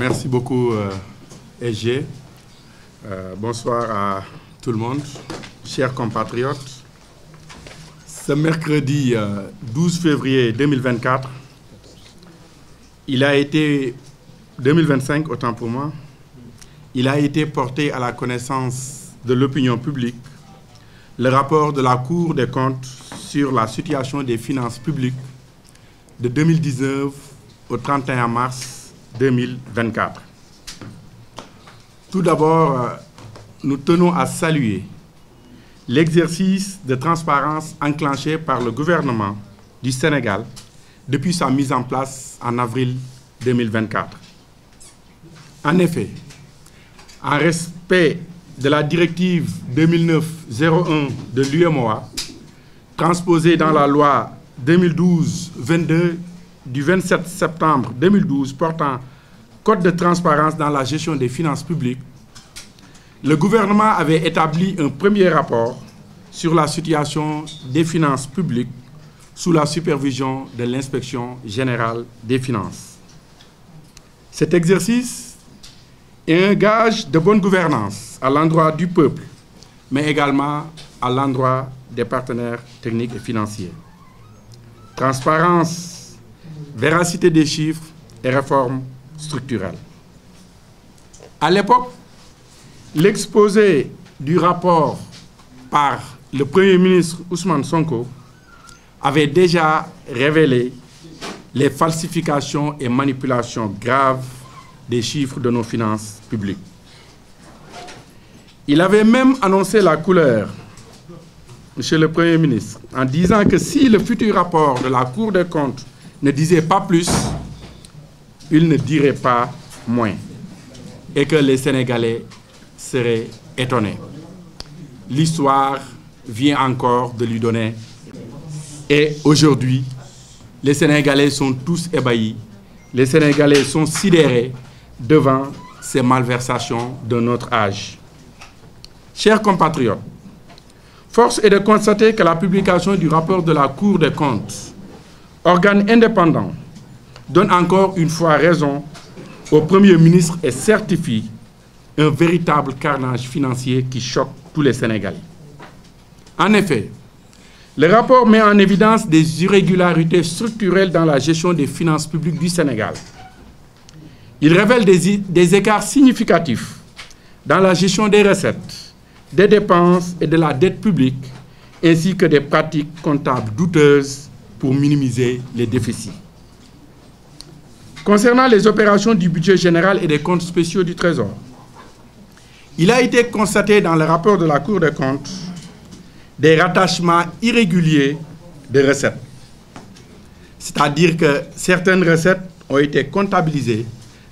Merci beaucoup, SG. Bonsoir à tout le monde, chers compatriotes. Ce mercredi 12 février 2024, il a été, 2025 autant pour moi, il a été porté à la connaissance de l'opinion publique le rapport de la Cour des comptes sur la situation des finances publiques de 2019 au 31 mars 2024. Tout d'abord, nous tenons à saluer l'exercice de transparence enclenché par le gouvernement du Sénégal depuis sa mise en place en avril 2024. En effet, en respect de la directive 2009-01 de l'UEMOA, transposée dans la loi 2012-22 du 27 septembre 2012 portant Code de transparence dans la gestion des finances publiques, le gouvernement avait établi un premier rapport sur la situation des finances publiques sous la supervision de l'Inspection générale des finances. Cet exercice est un gage de bonne gouvernance à l'endroit du peuple, mais également à l'endroit des partenaires techniques et financiers. Transparence, véracité des chiffres et réformes structurelles. À l'époque, l'exposé du rapport par le Premier ministre Ousmane Sonko avait déjà révélé les falsifications et manipulations graves des chiffres de nos finances publiques. Il avait même annoncé la couleur, Monsieur le Premier ministre, en disant que si le futur rapport de la Cour des comptes ne disait pas plus, il ne dirait pas moins, et que les Sénégalais seraient étonnés. L'histoire vient encore de lui donner. Et aujourd'hui, les Sénégalais sont tous ébahis. Les Sénégalais sont sidérés devant ces malversations de notre âge. Chers compatriotes, force est de constater que la publication du rapport de la Cour des comptes, organe indépendant, donne encore une fois raison au Premier ministre et certifie un véritable carnage financier qui choque tous les Sénégalais. En effet, le rapport met en évidence des irrégularités structurelles dans la gestion des finances publiques du Sénégal. Il révèle des écarts significatifs dans la gestion des recettes, des dépenses et de la dette publique, ainsi que des pratiques comptables douteuses pour minimiser les déficits. Concernant les opérations du budget général et des comptes spéciaux du Trésor, il a été constaté dans le rapport de la Cour des comptes des rattachements irréguliers de recettes. C'est-à-dire que certaines recettes ont été comptabilisées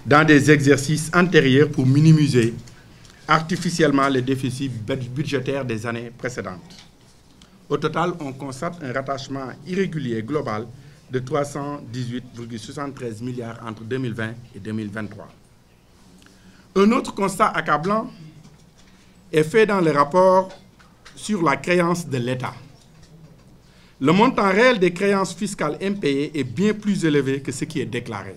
dans des exercices antérieurs pour minimiser artificiellement les déficits budgétaires des années précédentes. Au total, on constate un rattachement irrégulier global de 318,73 milliards entre 2020 et 2023. Un autre constat accablant est fait dans le rapport sur la créance de l'État. Le montant réel des créances fiscales impayées est bien plus élevé que ce qui est déclaré.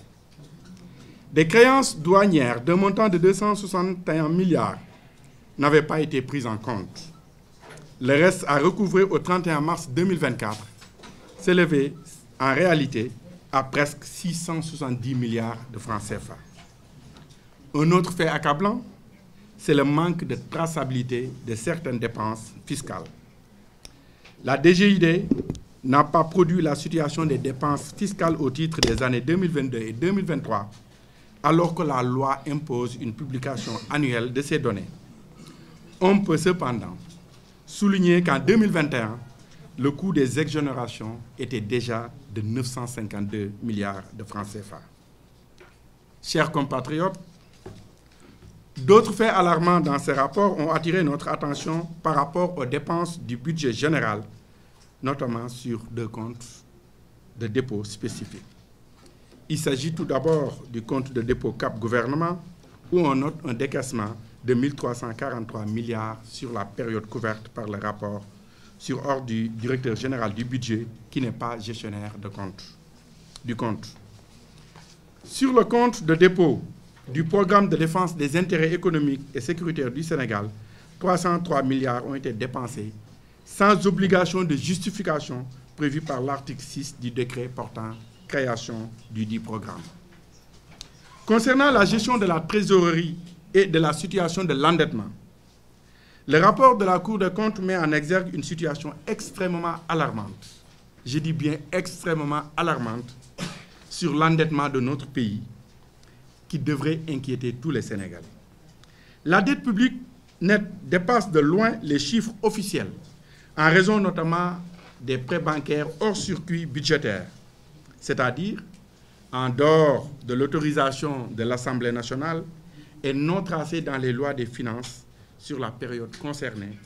Des créances douanières d'un montant de 261 milliards n'avaient pas été prises en compte. Le reste à recouvrer au 31 mars 2024 s'élevait en réalité à presque 670 milliards de francs CFA. Un autre fait accablant, c'est le manque de traçabilité de certaines dépenses fiscales. La DGID n'a pas produit la situation des dépenses fiscales au titre des années 2022 et 2023, alors que la loi impose une publication annuelle de ces données. On peut cependant souligner qu'en 2021, le coût des exonérations était déjà de 952 milliards de francs CFA. Chers compatriotes, d'autres faits alarmants dans ces rapports ont attiré notre attention par rapport aux dépenses du budget général, notamment sur deux comptes de dépôt spécifiques. Il s'agit tout d'abord du compte de dépôt Cap Gouvernement, où on note un décaissement de 1 343 milliards sur la période couverte par le rapport sur ordre du directeur général du budget, qui n'est pas gestionnaire du compte. Sur le compte de dépôt du programme de défense des intérêts économiques et sécuritaires du Sénégal, 303 milliards ont été dépensés sans obligation de justification prévue par l'article 6 du décret portant création du dit programme. Concernant la gestion de la trésorerie et de la situation de l'endettement, le rapport de la Cour des comptes met en exergue une situation extrêmement alarmante, je dis bien extrêmement alarmante, sur l'endettement de notre pays qui devrait inquiéter tous les Sénégalais. La dette publique nette dépasse de loin les chiffres officiels, en raison notamment des prêts bancaires hors circuit budgétaire, c'est-à-dire en dehors de l'autorisation de l'Assemblée nationale et non tracés dans les lois des finances sur la période concernée,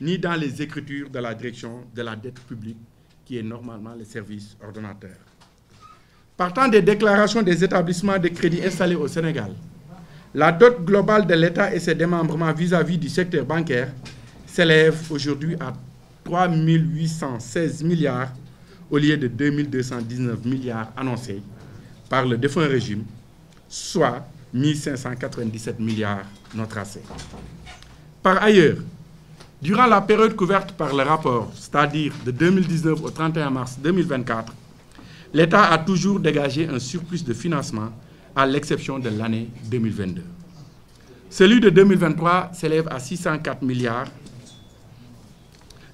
ni dans les écritures de la direction de la dette publique, qui est normalement le service ordonnateur. Partant des déclarations des établissements de crédit installés au Sénégal, la dot globale de l'État et ses démembrements vis-à-vis du secteur bancaire s'élève aujourd'hui à 3 816 milliards au lieu de 2 219 milliards annoncés par le défunt régime, soit 1 597 milliards non tracés. Par ailleurs, durant la période couverte par le rapport, c'est-à-dire de 2019 au 31 mars 2024, l'État a toujours dégagé un surplus de financement à l'exception de l'année 2022. Celui de 2023 s'élève à 604 milliards,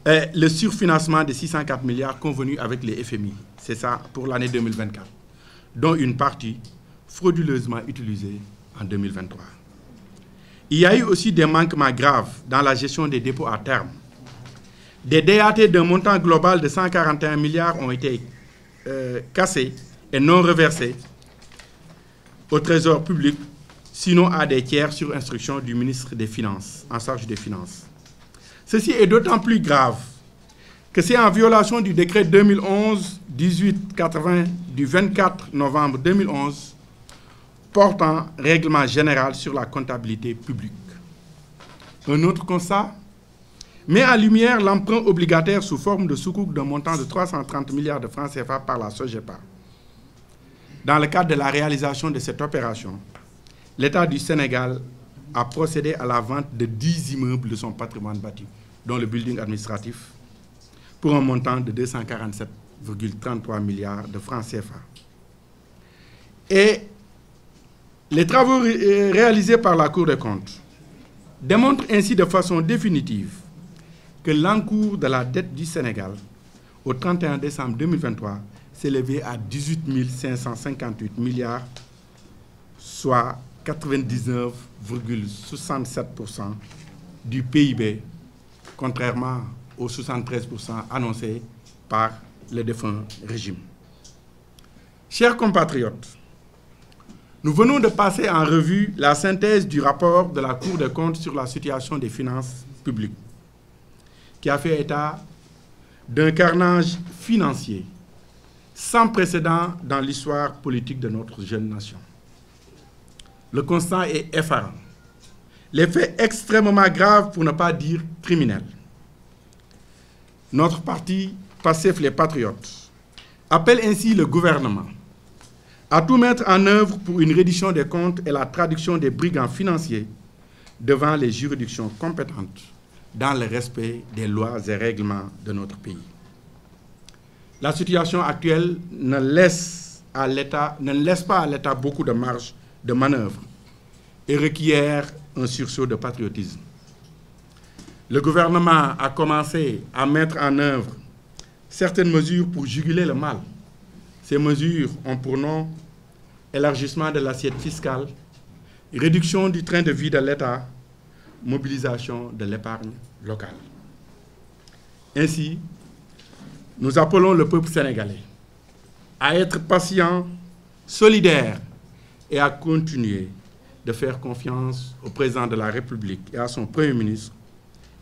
et le surfinancement de 604 milliards convenu avec les FMI, c'est ça pour l'année 2024, dont une partie frauduleusement utilisée en 2023. Il y a eu aussi des manquements graves dans la gestion des dépôts à terme. Des DAT d'un montant global de 141 milliards ont été cassés et non reversés au Trésor public, sinon à des tiers sur instruction du ministre des Finances, en charge des Finances. Ceci est d'autant plus grave que c'est en violation du décret 2011-1880 du 24 novembre 2011 portant règlement général sur la comptabilité publique. Un autre constat met en lumière l'emprunt obligataire sous forme de sukuk d'un montant de 330 milliards de francs CFA par la SOGEPA. Dans le cadre de la réalisation de cette opération, l'État du Sénégal a procédé à la vente de 10 immeubles de son patrimoine bâti, dont le building administratif, pour un montant de 247,33 milliards de francs CFA. Et les travaux réalisés par la Cour des comptes démontrent ainsi de façon définitive que l'encours de la dette du Sénégal au 31 décembre 2023 s'élevait à 18 558 milliards, soit 99,67% du PIB, contrairement aux 73% annoncés par le défunt régime. Chers compatriotes, nous venons de passer en revue la synthèse du rapport de la Cour des comptes sur la situation des finances publiques, qui a fait état d'un carnage financier sans précédent dans l'histoire politique de notre jeune nation. Le constat est effarant. Les faits extrêmement graves, pour ne pas dire criminels. Notre parti, Pastef les Patriotes, appelle ainsi le gouvernement à tout mettre en œuvre pour une reddition des comptes et la traduction des brigands financiers devant les juridictions compétentes dans le respect des lois et règlements de notre pays. La situation actuelle ne laisse pas à l'État beaucoup de marge de manœuvre et requiert un sursaut de patriotisme. Le gouvernement a commencé à mettre en œuvre certaines mesures pour juguler le mal. Ces mesures ont pour nom élargissement de l'assiette fiscale, réduction du train de vie de l'État, mobilisation de l'épargne locale. Ainsi, nous appelons le peuple sénégalais à être patient, solidaire et à continuer de faire confiance au président de la République et à son Premier ministre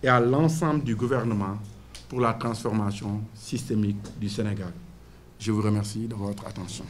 et à l'ensemble du gouvernement pour la transformation systémique du Sénégal. Je vous remercie de votre attention.